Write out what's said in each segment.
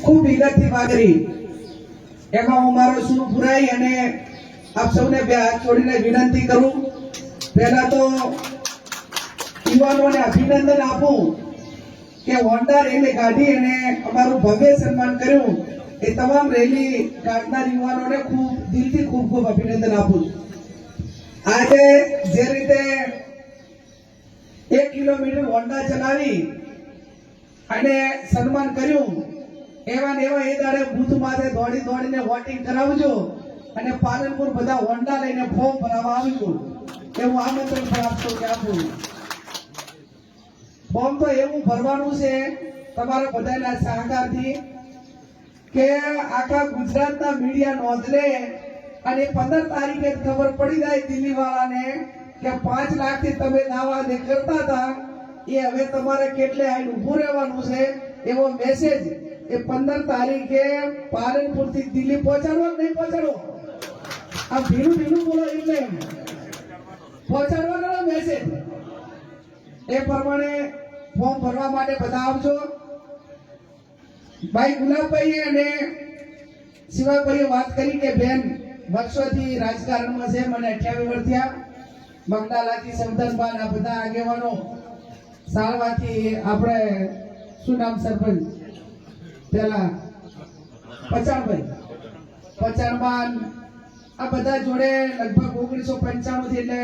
ખૂબ વિગતથી વાત કરી, એમાં હું મારો શું પુરાઈ અને આપ સૌને બે હાથ જોડીને વિનંતી કરું, પહેલા તો યુવાનોને અભિનંદન આપું કે હોન્ડા રેલી કાઢી અને અમારું ભવ્ય સન્માન કર્યું. એ તમામ રેલી કાઢનાર યુવાનોને ખૂબ દિલથી ખૂબ ખૂબ અભિનંદન આપું છું. આજે જે રીતે 1 કિલોમીટર હોન્ડા ચલાવી અને સન્માન કર્યું, એવા ને એવા એ દાડે બુથ માથે દોડી દોડીને વોટિંગ કરાવજો અને પાલનપુર બધા હોન્ડા લઈને ફોર્મ ભરાવા આવજો, એવું આમંત્રણ પણ આપશો કે આપું. ફોર્મ તો એવું ભરવાનું છે તમારા બધાના સહકારથી કે આખા ગુજરાતના મીડિયા નોંધ લે અને 15 તારીખે ખબર પડી જાય દિલ્હી વાળાને કે 5 લાખથી તમે દાવા કરતા હતા, એ હવે તમારે કેટલે આઈને ઊભું રહેવાનું છે, એવો મેસેજ એ 15 તારીખે પાલનપુર થી દિલ્હી પહોંચાડવો કે નહીં પહોંચાડવો? આ ભીનું ભીનું બોલો એટલે પહોંચાડવાનો મેસેજ. એ પ્રમાણે ફોર્મ ભરવા માટે બધા આવજો. ભાઈ ગુલાબભાઈ અને શિવાભાઈએ વાત કરી કે બેન વર્ષોથી રાજકારણમાં છે, મને 28 વર્ષ થયા. બગડાલાથી સમદનબાન આ બધા આગેવાનો, સાળવાથી આપણે શું નામ સરપંચ પેલા પચાણબાન આ બધા જોડે લગભગ 1995 થી એટલે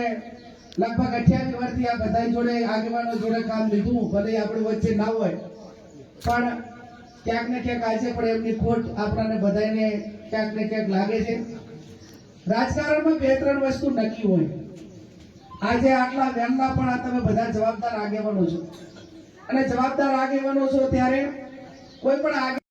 લગભગ 28 વર્ષથી આ બધા જોડે આગેવાનો જોડે કામ લીધું. ભલે આપણી વચ્ચે ના હોય પણ ક્યાંક ને ક્યાંક આજે પણ એમની ખોટ આપણને બધાને ક્યાંક ને ક્યાંક લાગે છે. રાજકારણમાં 2-3 વસ્તુ નક્કી હોય. આજે આટલા વેનમાં પણ તમે બધા જવાબદાર આગેવાનો છો અને જવાબદાર આગેવાનો છો ત્યારે કોઈ પણ